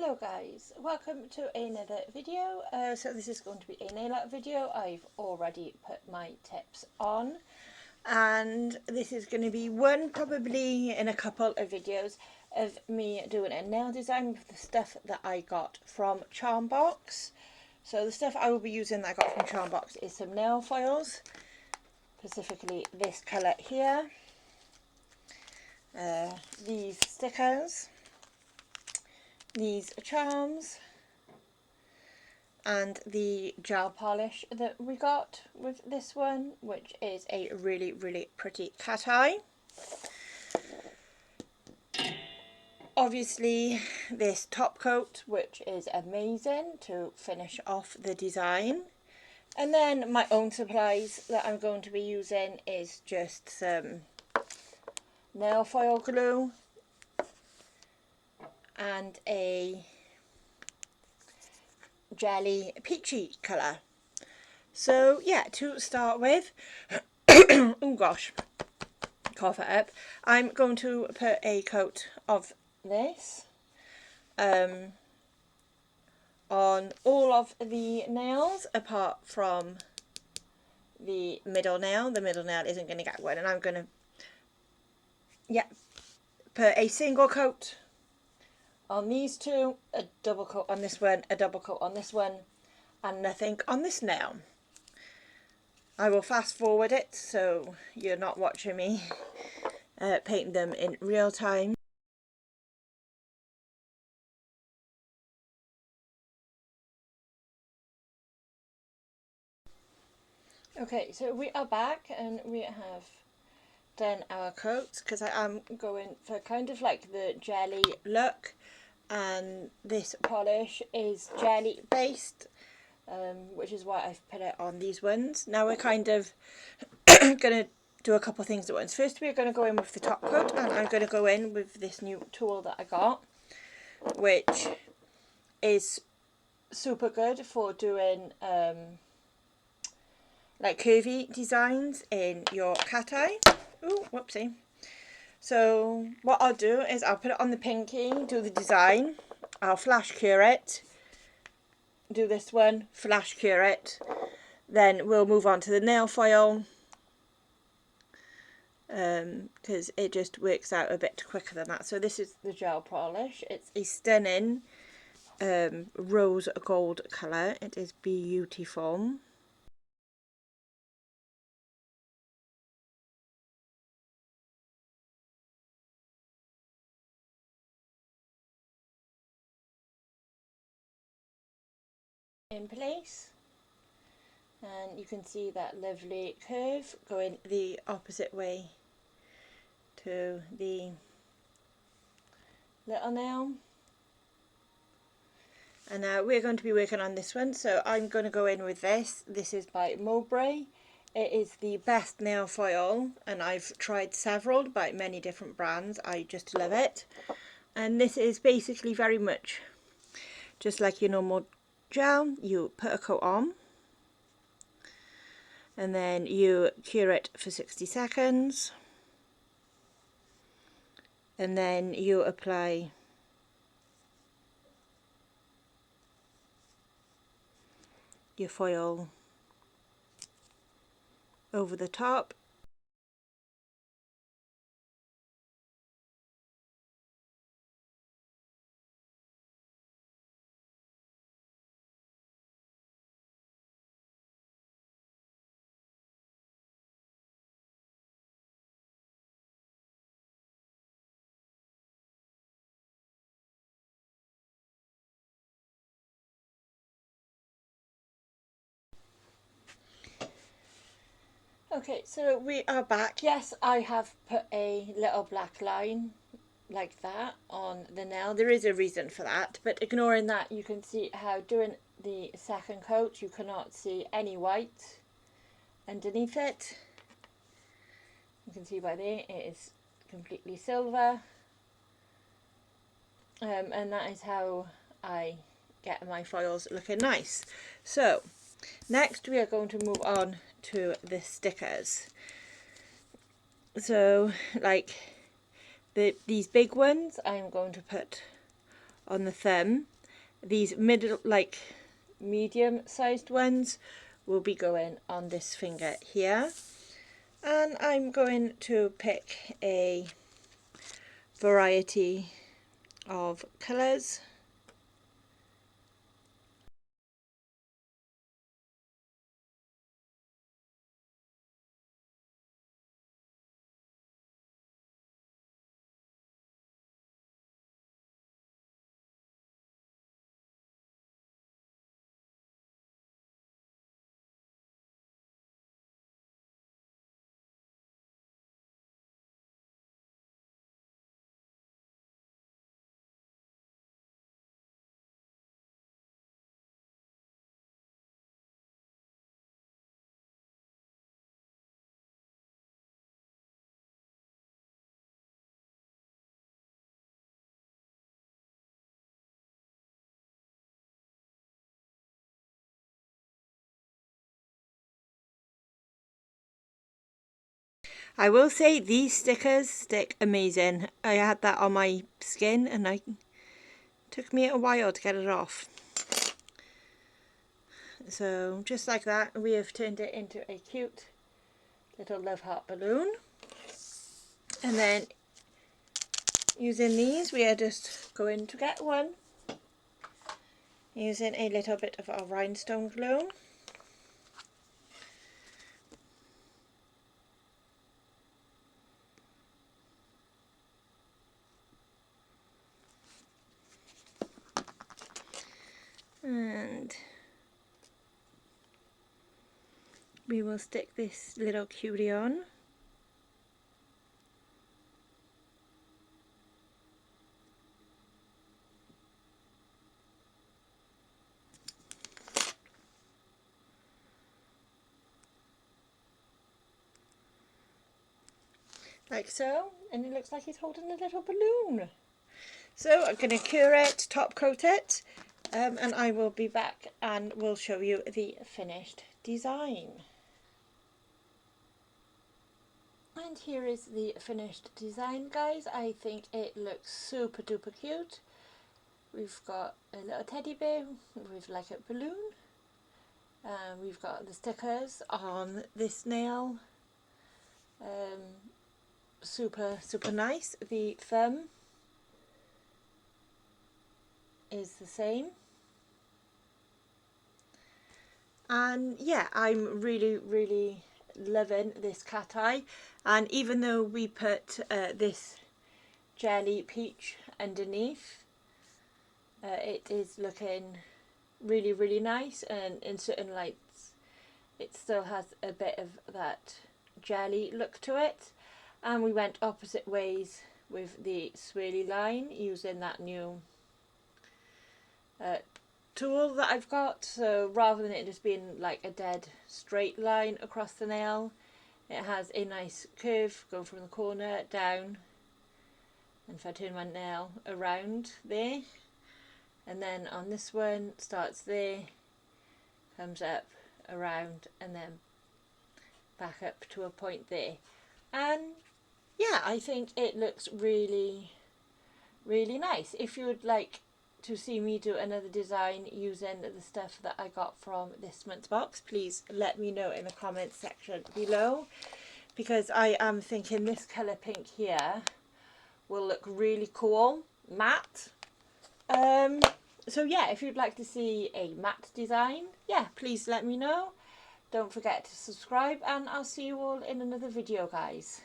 Hello guys, welcome to another video. So this is going to be a nail art video. I've already put my tips on, and this is going to be one probably in a couple of videos of me doing a nail design with the stuff that I got from Charmbox. So the stuff I will be using that I got from Charmbox is some nail files, specifically this colour here, these stickers, these charms, and the gel polish that we got with this one, which is a really pretty cat eye. Obviously this top coat, which is amazing to finish off the design, and then my own supplies that I'm going to be using is just some nail foil glue and a jelly peachy colour. So yeah, to start with, oh gosh, cough it up, I'm going to put a coat of this on all of the nails apart from the middle nail. The middle nail isn't going to get wet, and I'm going to put a single coat on these two, a double coat on this one, a double coat on this one, and nothing on this nail. I will fast forward it so you're not watching me paint them in real time. Okay, so we are back and we have done our coats, because I am going for kind of like the jelly look, and this polish is jelly based, which is why I've put it on these ones. Now we're kind of going to do a couple things at once. First we're going to go in with the top coat, and I'm going to go in with this new tool that I got, which is super good for doing like curvy designs in your cat eye. Ooh, whoopsie. So what I'll do is I'll put it on the pinky, do the design, I'll flash cure it, do this one, flash cure it, then we'll move on to the nail file, because it just works out a bit quicker than that. So this is the gel polish. It's a stunning rose gold colour. It is beautiful. In place, and you can see that lovely curve going the opposite way to the little nail. And now we're going to be working on this one, so I'm going to go in with this. This is by Mowbray. It is the best nail foil, and I've tried several by many different brands. I just love it. And this is basically very much just like your normal gel. You put a coat on, and then you cure it for 60 seconds, and then you apply your foil over the top. Okay, so we are back. Yes, I have put a little black line like that on the nail. There is a reason for that, but ignoring that, you can see how doing the second coat you cannot see any white underneath it. You can see by there it is completely silver, and that is how I get my foils looking nice. So next we are going to move on to the stickers. So like these big ones I'm going to put on the thumb. These medium sized ones will be going on this finger here. And I'm going to pick a variety of colours. I will say these stickers stick amazing. I had that on my skin and it took me a while to get it off. So just like that, we have turned it into a cute little love heart balloon. And then using these, we are just going to get one using a little bit of our rhinestone glue. And we will stick this little cutie on. Like so, and it looks like he's holding a little balloon. So I'm going to cure it, top coat it, and I will be back and we'll show you the finished design. And here is the finished design, guys. I think it looks super duper cute. We've got a little teddy bear with like a balloon. We've got the stickers on this nail. Super nice. The thumb is the same. And yeah, I'm really loving this cat eye. And even though we put this jelly peach underneath, it is looking really nice, and in certain lights it still has a bit of that jelly look to it. And we went opposite ways with the swirly line using that new tool that I've got. So rather than it just being like a dead straight line across the nail, it has a nice curve going from the corner down, and if I turn my nail around there, and then on this one starts there, comes up around, and then back up to a point there. And yeah, I think it looks really nice. If you would like to see me do another design using the stuff that I got from this month's box, please let me know in the comments section below, because I am thinking this colour pink here will look really cool matte. So yeah, if you'd like to see a matte design, yeah, please let me know. Don't forget to subscribe, and I'll see you all in another video, guys.